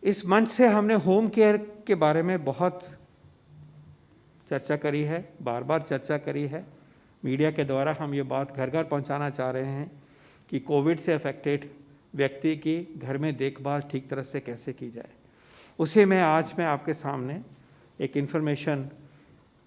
इस मंच से हमने होम केयर के बारे में बहुत चर्चा करी है, बार बार चर्चा करी है। मीडिया के द्वारा हम ये बात घर घर पहुंचाना चाह रहे हैं कि कोविड से अफेक्टेड व्यक्ति की घर में देखभाल ठीक तरह से कैसे की जाए। उसे मैं आपके सामने एक इन्फॉर्मेशन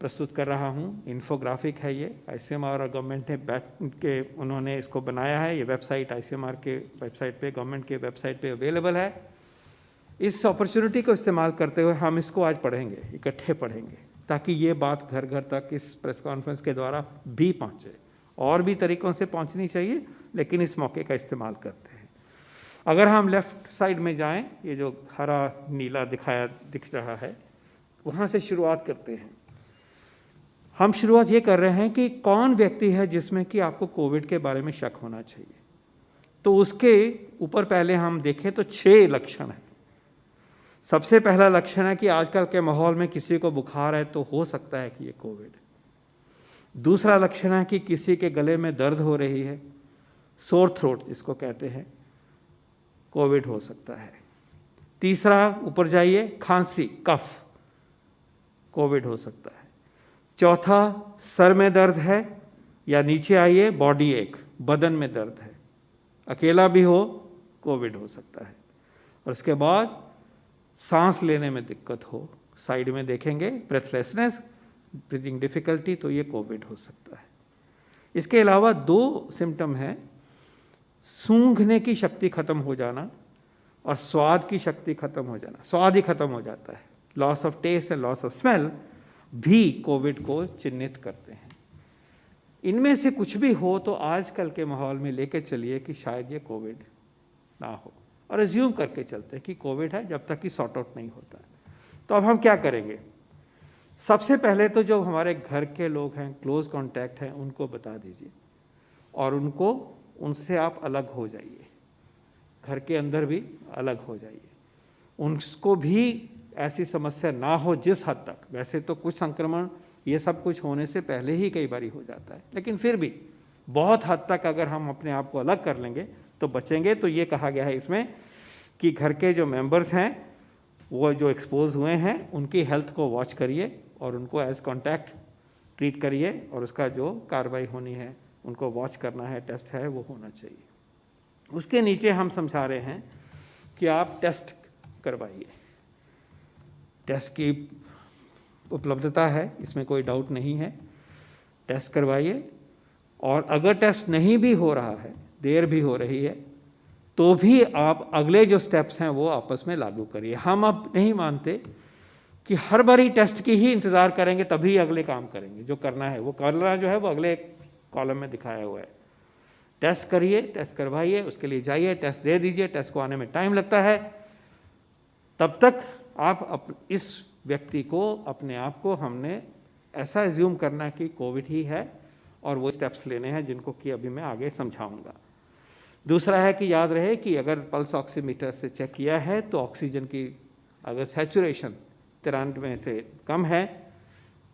प्रस्तुत कर रहा हूँ। इन्फोग्राफिक है ये, आईसीएमआर और गवर्नमेंट ने बैठ के उन्होंने इसको बनाया है। ये वेबसाइट आईसीएमआर के वेबसाइट पे, गवर्नमेंट के वेबसाइट पे अवेलेबल है। इस अपॉर्चुनिटी को इस्तेमाल करते हुए हम इसको आज पढ़ेंगे, इकट्ठे पढ़ेंगे, ताकि ये बात घर घर तक इस प्रेस कॉन्फ्रेंस के द्वारा भी पहुँचे। और भी तरीक़ों से पहुँचनी चाहिए, लेकिन इस मौके का इस्तेमाल करते हैं। अगर हम लेफ़्ट साइड में जाएँ, ये जो हरा नीला दिख रहा है, वहाँ से शुरुआत करते हैं। हम शुरुआत ये कर रहे हैं कि कौन व्यक्ति है जिसमें कि आपको कोविड के बारे में शक होना चाहिए। तो उसके ऊपर पहले हम देखें तो 6 लक्षण हैं। सबसे पहला लक्षण है कि आजकल के माहौल में किसी को बुखार है तो हो सकता है कि ये कोविड। दूसरा लक्षण है कि किसी के गले में दर्द हो रही है, सोर थ्रोट जिसको कहते हैं, कोविड हो सकता है। तीसरा, ऊपर जाइए, खांसी, कफ, कोविड हो सकता है। चौथा, सर में दर्द है, या नीचे आइए, बॉडी एक, बदन में दर्द है, अकेला भी हो, कोविड हो सकता है। और उसके बाद सांस लेने में दिक्कत हो, साइड में देखेंगे, ब्रेथलेसनेस, ब्रीदिंग डिफिकल्टी, तो ये कोविड हो सकता है। इसके अलावा 2 सिम्टम हैं, सूंघने की शक्ति खत्म हो जाना और स्वाद की शक्ति खत्म हो जाना। स्वाद ही खत्म हो जाता है, loss of taste and loss of smell भी कोविड को चिन्हित करते हैं। इनमें से कुछ भी हो तो आजकल के माहौल में लेके चलिए कि शायद ये कोविड ना हो, और अज्यूम करके चलते हैं कि कोविड है जब तक कि सॉर्ट आउट नहीं होता है। तो अब हम क्या करेंगे? सबसे पहले तो जो हमारे घर के लोग हैं, क्लोज कॉन्टैक्ट हैं, उनको बता दीजिए और उनसे आप अलग हो जाइए, घर के अंदर भी अलग हो जाइए। उनको भी ऐसी समस्या ना हो जिस हद तक, वैसे तो कुछ संक्रमण ये सब कुछ होने से पहले ही कई बार हो जाता है, लेकिन फिर भी बहुत हद तक अगर हम अपने आप को अलग कर लेंगे तो बचेंगे। तो ये कहा गया है इसमें कि घर के जो मेंबर्स हैं, वो जो एक्सपोज हुए हैं, उनकी हेल्थ को वॉच करिए और उनको एज कॉन्टैक्ट ट्रीट करिए, और उसका जो कार्रवाई होनी है, उनको वॉच करना है, टेस्ट है वो होना चाहिए। उसके नीचे हम समझा रहे हैं कि आप टेस्ट करवाइए। टेस्ट की उपलब्धता है, इसमें कोई डाउट नहीं है, टेस्ट करवाइए। और अगर टेस्ट नहीं भी हो रहा है, देर भी हो रही है, तो भी आप अगले जो स्टेप्स हैं वो आपस में लागू करिए। हम अब नहीं मानते कि हर बारी टेस्ट की ही इंतज़ार करेंगे तभी अगले काम करेंगे। जो करना है वो करना जो है वो अगले कॉलम में दिखाया हुआ है। टेस्ट करिए, टेस्ट करवाइए, उसके लिए जाइए, टेस्ट दे दीजिए। टेस्ट को आने में टाइम लगता है, तब तक आप इस व्यक्ति को, अपने आप को, हमने ऐसा एज्यूम करना कि कोविड ही है, और वो स्टेप्स लेने हैं जिनको कि अभी मैं आगे समझाऊंगा। दूसरा है कि याद रहे कि अगर पल्स ऑक्सीमीटर से चेक किया है तो ऑक्सीजन की अगर सैचुरेशन 93 से कम है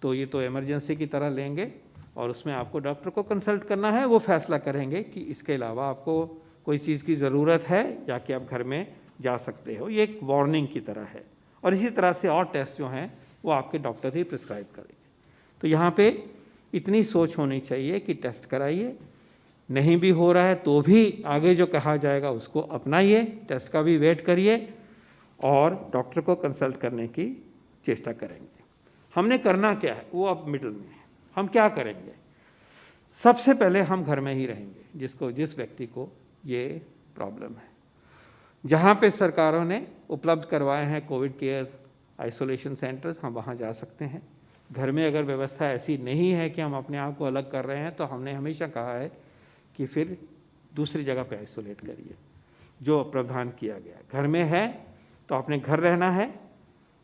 तो ये तो इमरजेंसी की तरह लेंगे, और उसमें आपको डॉक्टर को कंसल्ट करना है। वो फैसला करेंगे कि इसके अलावा आपको कोई चीज़ की ज़रूरत है या कि आप घर में जा सकते हो। ये एक वार्निंग की तरह है। और इसी तरह से और टेस्ट जो हैं वो आपके डॉक्टर ही प्रिस्क्राइब करेंगे। तो यहाँ पे इतनी सोच होनी चाहिए कि टेस्ट कराइए, नहीं भी हो रहा है तो भी आगे जो कहा जाएगा उसको अपनाइए, टेस्ट का भी वेट करिए और डॉक्टर को कंसल्ट करने की चेष्टा करेंगे। हमने करना क्या है वो अब मिडल में है। हम क्या करेंगे? सबसे पहले हम घर में ही रहेंगे, जिस व्यक्ति को ये प्रॉब्लम है। जहाँ पे सरकारों ने उपलब्ध करवाए हैं कोविड केयर आइसोलेशन सेंटर्स, हम वहाँ जा सकते हैं। घर में अगर व्यवस्था ऐसी नहीं है कि हम अपने आप को अलग कर रहे हैं तो हमने हमेशा कहा है कि फिर दूसरी जगह पे आइसोलेट करिए, जो प्रावधान किया गया। घर में है तो अपने घर रहना है,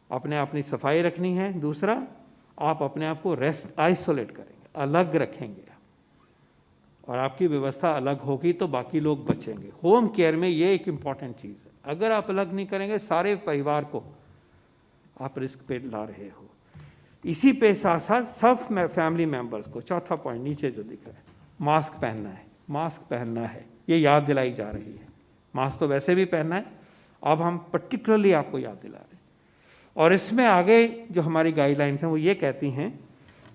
अपनी सफाई रखनी है। दूसरा, आप अपने आप को आइसोलेट करेंगे, अलग रखेंगे, और आपकी व्यवस्था अलग होगी तो बाकी लोग बचेंगे। होम केयर में ये एक इम्पॉर्टेंट चीज़ है। अगर आप अलग नहीं करेंगे, सारे परिवार को आप रिस्क पे ला रहे हो। इसी पे साथ साथ सब फैमिली मेंबर्स को, चौथा पॉइंट नीचे जो दिख रहा है, मास्क पहनना है। मास्क पहनना है, ये याद दिलाई जा रही है। मास्क तो वैसे भी पहनना है, अब हम पर्टिकुलरली आपको याद दिला रहे हैं। और इसमें आगे जो हमारी गाइडलाइंस हैं वो ये कहती हैं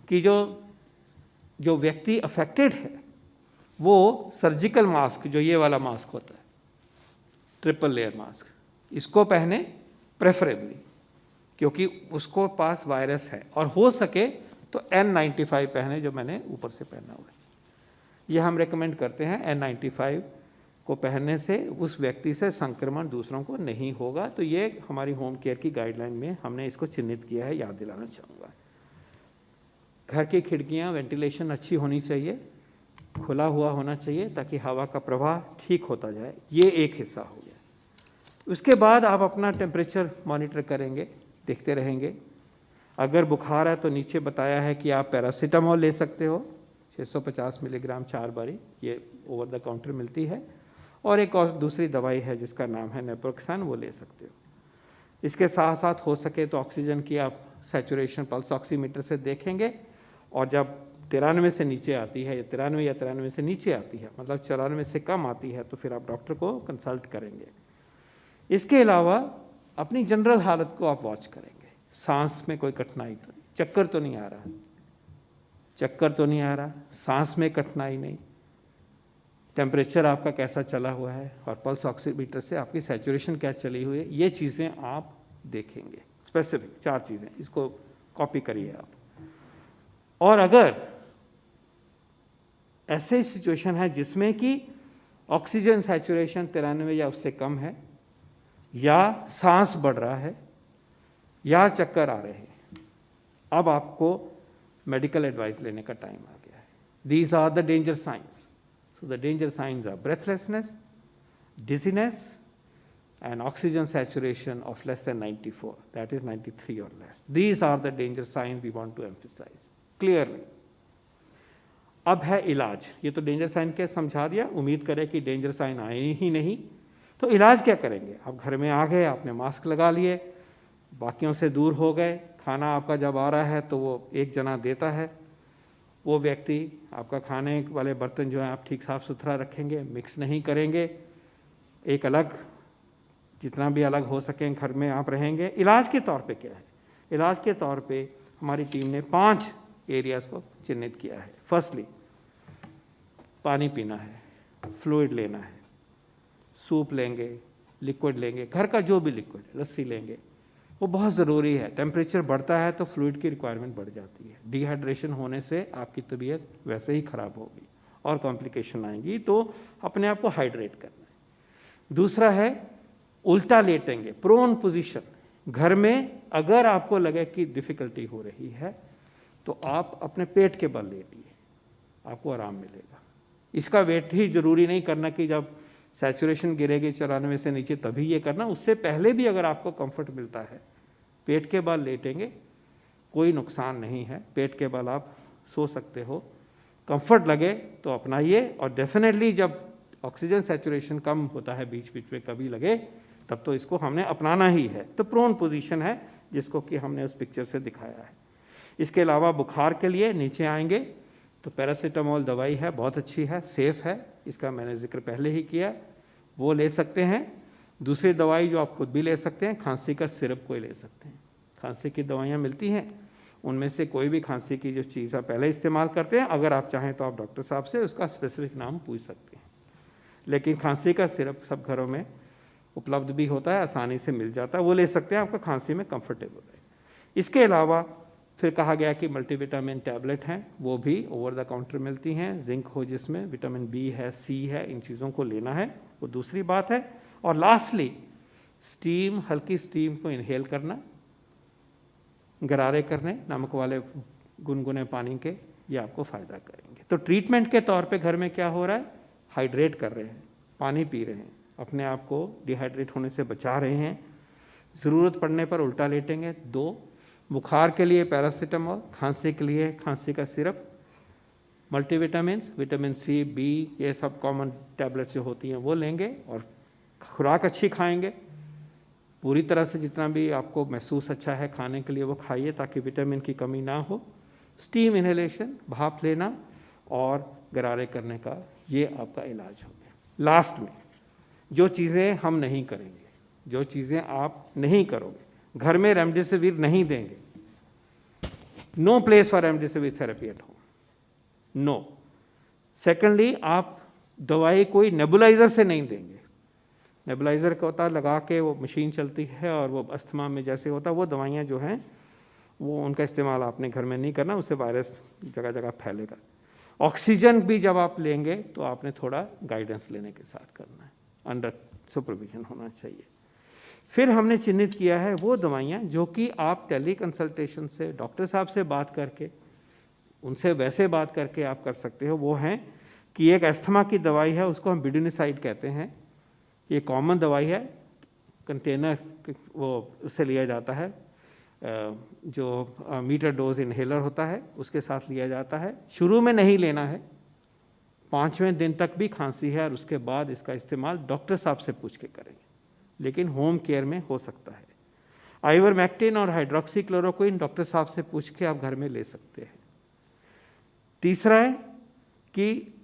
कि जो व्यक्ति अफेक्टेड है वो सर्जिकल मास्क, जो ये वाला मास्क होता है, ट्रिपल लेयर मास्क, इसको पहने प्रेफरेबली, क्योंकि उसको पास वायरस है, और हो सके तो N95 पहने, जो मैंने ऊपर से पहना हुआ है। ये हम रेकमेंड करते हैं, N95 को पहनने से उस व्यक्ति से संक्रमण दूसरों को नहीं होगा। तो ये हमारी होम केयर की गाइडलाइन में हमने इसको चिन्हित किया है, याद दिलाना चाहूँगा। घर की खिड़कियाँ, वेंटिलेशन अच्छी होनी चाहिए, खुला हुआ होना चाहिए ताकि हवा का प्रवाह ठीक होता जाए। ये एक हिस्सा हो गया। उसके बाद आप अपना टेम्परेचर मॉनिटर करेंगे, देखते रहेंगे। अगर बुखार है तो नीचे बताया है कि आप पैरासीटामोल ले सकते हो, 650 मिलीग्राम 4 बारी, ये ओवर द काउंटर मिलती है। और एक और दूसरी दवाई है जिसका नाम है नेप्रोक्सन, वो ले सकते हो। इसके साथ साथ हो सके तो ऑक्सीजन की आप सैचुरेशन पल्स ऑक्सीमीटर से देखेंगे, और जब 93 से नीचे आती है, या 93 से नीचे आती है, मतलब 94 से कम आती है, तो फिर आप डॉक्टर को कंसल्ट करेंगे। इसके अलावा अपनी जनरल हालत को आप वॉच करेंगे। सांस में कोई कठिनाई तो नहीं, चक्कर तो नहीं आ रहा, सांस में कठिनाई नहीं, टेम्परेचर आपका कैसा चला हुआ है, और पल्स ऑक्सीमीटर से आपकी सैचुरेशन क्या चली हुई है, ये चीज़ें आप देखेंगे। स्पेसिफिक 4 चीज़ें, इसको कॉपी करिए आप। और अगर ऐसे सिचुएशन है जिसमें कि ऑक्सीजन सैचुरेशन 93 या उससे कम है, या सांस बढ़ रहा है, या चक्कर आ रहे हैं, अब आपको मेडिकल एडवाइस लेने का टाइम आ गया है। These are the danger signs. So the danger signs are breathlessness, dizziness, and oxygen saturation of less than 94, that is 93 or less. These are the danger signs we want to emphasize clearly. अब है इलाज। ये तो danger sign के समझा दिया, उम्मीद करें कि डेंजर साइन आए ही नहीं। तो इलाज क्या करेंगे? आप घर में आ गए, आपने मास्क लगा लिए, बाकियों से दूर हो गए, खाना आपका जब आ रहा है तो वो एक जना देता है, वो व्यक्ति आपका खाने वाले बर्तन जो है आप ठीक साफ सुथरा रखेंगे, मिक्स नहीं करेंगे, एक अलग, जितना भी अलग हो सके घर में आप रहेंगे। इलाज के तौर पे क्या है? इलाज के तौर पे हमारी टीम ने 5 एरियाज को चिन्हित किया है। फर्स्टली, पानी पीना है, फ्लूइड लेना है, सूप लेंगे, लिक्विड लेंगे, घर का जो भी लिक्विड, लस्सी लेंगे, वो बहुत ज़रूरी है। टेम्परेचर बढ़ता है तो फ्लूइड की रिक्वायरमेंट बढ़ जाती है। डिहाइड्रेशन होने से आपकी तबीयत वैसे ही ख़राब होगी और कॉम्प्लिकेशन आएंगी, तो अपने आप को हाइड्रेट करना है। दूसरा है उल्टा लेटेंगे, प्रोन पोजीशन। घर में अगर आपको लगे कि डिफ़िकल्टी हो रही है तो आप अपने पेट के बल लेटिए, आपको आराम मिलेगा। इसका वेट ही ज़रूरी नहीं करना कि जब सैचुरेशन गिरेगी 94 से नीचे तभी ये करना, उससे पहले भी अगर आपको कंफर्ट मिलता है, पेट के बल लेटेंगे, कोई नुकसान नहीं है। पेट के बल आप सो सकते हो, कंफर्ट लगे तो अपनाइए। और डेफिनेटली जब ऑक्सीजन सैचुरेशन कम होता है, बीच बीच में कभी लगे, तब तो इसको हमने अपनाना ही है। तो प्रोन पोजीशन है, जिसको कि हमने उस पिक्चर से दिखाया है। इसके अलावा बुखार के लिए नीचे आएंगे तो पैरासीटामोल दवाई है, बहुत अच्छी है, सेफ़ है, इसका मैंने जिक्र पहले ही किया, वो ले सकते हैं। दूसरी दवाई जो आप खुद भी ले सकते हैं, खांसी का सिरप कोई ले सकते हैं। खांसी की दवाइयाँ मिलती हैं, उनमें से कोई भी खांसी की जो चीज़ आप पहले इस्तेमाल करते हैं, अगर आप चाहें तो आप डॉक्टर साहब से उसका स्पेसिफिक नाम पूछ सकते हैं। लेकिन खांसी का सिरप सब घरों में उपलब्ध भी होता है, आसानी से मिल जाता है, वो ले सकते हैं, आपका खांसी में कंफर्टेबल है। इसके अलावा फिर कहा गया कि मल्टीविटामिन टैबलेट हैं, वो भी ओवर द काउंटर मिलती हैं, जिंक हो जिसमें, विटामिन बी है, सी है, इन चीज़ों को लेना है, वो दूसरी बात है। और लास्टली, स्टीम, हल्की स्टीम को इनहेल करना, गरारे करने नमक वाले गुनगुने पानी के, ये आपको फ़ायदा करेंगे। तो ट्रीटमेंट के तौर पे घर में क्या हो रहा है? हाइड्रेट कर रहे हैं, पानी पी रहे हैं, अपने आप को डिहाइड्रेट होने से बचा रहे हैं। ज़रूरत पड़ने पर उल्टा लेटेंगे। 2, बुखार के लिए पैरासीटामोल, खांसी के लिए खांसी का syrup, multivitamin, vitamin C, B, ये सब कॉमन टैबलेट्स जो होती हैं वो लेंगे। और खुराक अच्छी खाएंगे, पूरी तरह से जितना भी आपको महसूस अच्छा है खाने के लिए वो खाइए, ताकि विटामिन की कमी ना हो। स्टीम इनहेलेशन, भाप लेना, और गरारे करने का, ये आपका इलाज हो गया। लास्ट में जो चीज़ें हम नहीं करेंगे, जो चीज़ें आप नहीं करोगे। घर में रेमडेसिविर नहीं देंगे, no place for remdesivir therapy at home, no. Secondly, आप दवाई कोई नेबुलाइजर से नहीं देंगे। नेबुलाइजर का होता है लगा के वो मशीन चलती है और वो अस्थमा में जैसे होता है, वो दवाइयाँ जो हैं वो उनका इस्तेमाल आपने घर में नहीं करना, उससे वायरस जगह जगह फैलेगा। ऑक्सीजन भी जब आप लेंगे तो आपने थोड़ा गाइडेंस लेने के साथ करना है, अंडर सुपरविजन होना चाहिए। फिर हमने चिन्हित किया है वो दवाइयाँ जो कि आप टेली कंसल्टेशन से डॉक्टर साहब से बात करके, उनसे वैसे बात करके आप कर सकते हो। वो हैं कि एक अस्थमा की दवाई है, उसको हम बिडुनिसाइड कहते हैं। ये कॉमन दवाई है, कंटेनर वो उससे लिया जाता है, जो मीटर डोज इनहेलर होता है उसके साथ लिया जाता है। शुरू में नहीं लेना है, 5वें दिन तक भी खांसी है और उसके बाद इसका इस्तेमाल डॉक्टर साहब से पूछ के करेंगे, लेकिन होम केयर में हो सकता है। आइवरमेक्टिन और हाइड्रोक्सीक्लोरोक्विन डॉक्टर साहब से पूछ के आप घर में ले सकते हैं। तीसरा है कि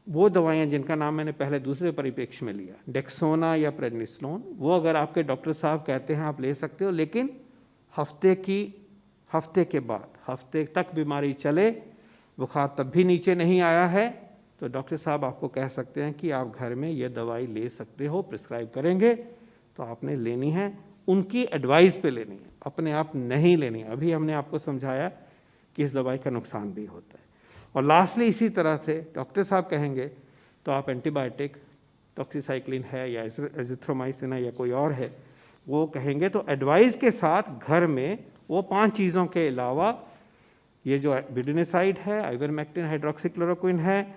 वो दवाइयाँ जिनका नाम मैंने पहले दूसरे परिप्रेक्ष्य में लिया, डेक्सोना या प्रेडनिसोलोन, वो अगर आपके डॉक्टर साहब कहते हैं आप ले सकते हो, लेकिन हफ्ते के बाद, हफ्ते तक बीमारी चले, बुखार तब भी नीचे नहीं आया है, तो डॉक्टर साहब आपको कह सकते हैं कि आप घर में ये दवाई ले सकते हो, प्रिस्क्राइब करेंगे तो आपने लेनी है, उनकी एडवाइस पे लेनी है, अपने आप नहीं लेनी है। अभी हमने आपको समझाया कि इस दवाई का नुकसान भी होता है। और लास्टली इसी तरह से डॉक्टर साहब कहेंगे तो आप एंटीबायोटिक, डॉक्सीसाइक्लिन है या एजिथ्रोमाइसिन है या कोई और है, वो कहेंगे तो एडवाइस के साथ घर में वो 5 चीज़ों के अलावा ये जो बिडुनिसाइड है, आइवरमेक्टिन, हाइड्रोक्सीक्लोरोक्विन है,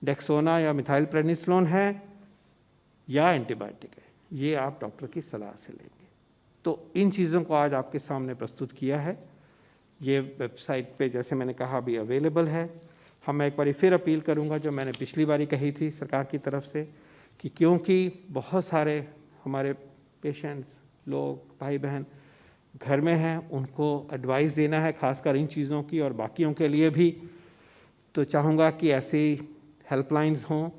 डेक्सोना या मिथाइल प्रेडनिसोलोन है या एंटीबायोटिक है, ये आप डॉक्टर की सलाह से लेंगे। तो इन चीज़ों को आज आपके सामने प्रस्तुत किया है। ये वेबसाइट पे जैसे मैंने कहा भी अवेलेबल है। हम मैं एक बार फिर अपील करूंगा जो मैंने पिछली बारी कही थी सरकार की तरफ से, कि क्योंकि बहुत सारे हमारे पेशेंट्स, लोग, भाई बहन घर में हैं, उनको एडवाइस देना है खासकर इन चीज़ों की, और बाकियों के लिए भी। तो चाहूँगा कि ऐसी हेल्पलाइंस हों।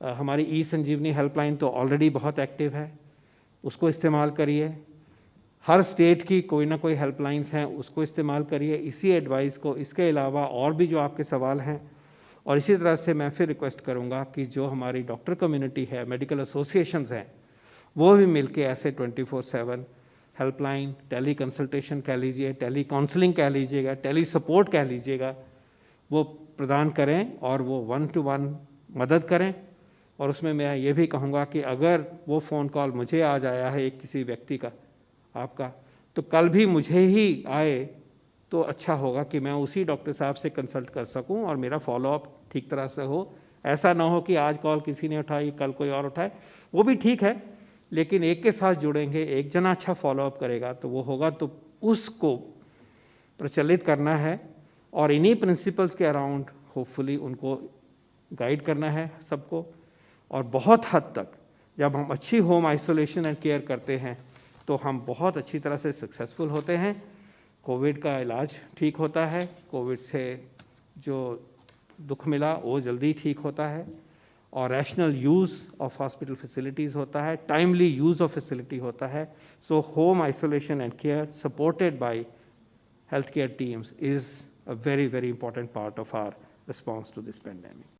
हमारी ई संजीवनी हेल्पलाइन तो ऑलरेडी बहुत एक्टिव है, उसको इस्तेमाल करिए। हर स्टेट की कोई ना कोई हेल्पलाइंस हैं, उसको इस्तेमाल करिए, इसी एडवाइस को। इसके अलावा और भी जो आपके सवाल हैं, और इसी तरह से मैं फिर रिक्वेस्ट करूंगा कि जो हमारी डॉक्टर कम्युनिटी है, मेडिकल एसोसिएशंस हैं, वो भी मिलके ऐसे 24/7 हेल्पलाइन, टेली कंसल्टेशन कह लीजिए, टेली काउंसलिंग कह लीजिएगा, टेली सपोर्ट कह लीजिएगा, वो प्रदान करें और वो 1-to-1 मदद करें। और उसमें मैं ये भी कहूँगा कि अगर वो फ़ोन कॉल मुझे आज आया है एक किसी व्यक्ति का, आपका, तो कल भी मुझे ही आए तो अच्छा होगा कि मैं उसी डॉक्टर साहब से कंसल्ट कर सकूं और मेरा फॉलोअप ठीक तरह से हो। ऐसा ना हो कि आज कॉल किसी ने उठाई, कल कोई और उठाए, वो भी ठीक है, लेकिन एक के साथ जुड़ेंगे, एक जना अच्छा फॉलोअप करेगा तो वो होगा। तो उसको प्रचलित करना है और इन्हीं प्रिंसिपल्स के अराउंड होपफुली उनको गाइड करना है सबको। और बहुत हद तक जब हम अच्छी होम आइसोलेशन एंड केयर करते हैं तो हम बहुत अच्छी तरह से सक्सेसफुल होते हैं। कोविड का इलाज ठीक होता है, कोविड से जो दुख मिला वो जल्दी ठीक होता है, और rational use of hospital facilities होता है, टाइमली यूज़ ऑफ फैसिलिटी होता है। So home isolation and care supported by healthcare teams is a very, very important part of our response to this pandemic.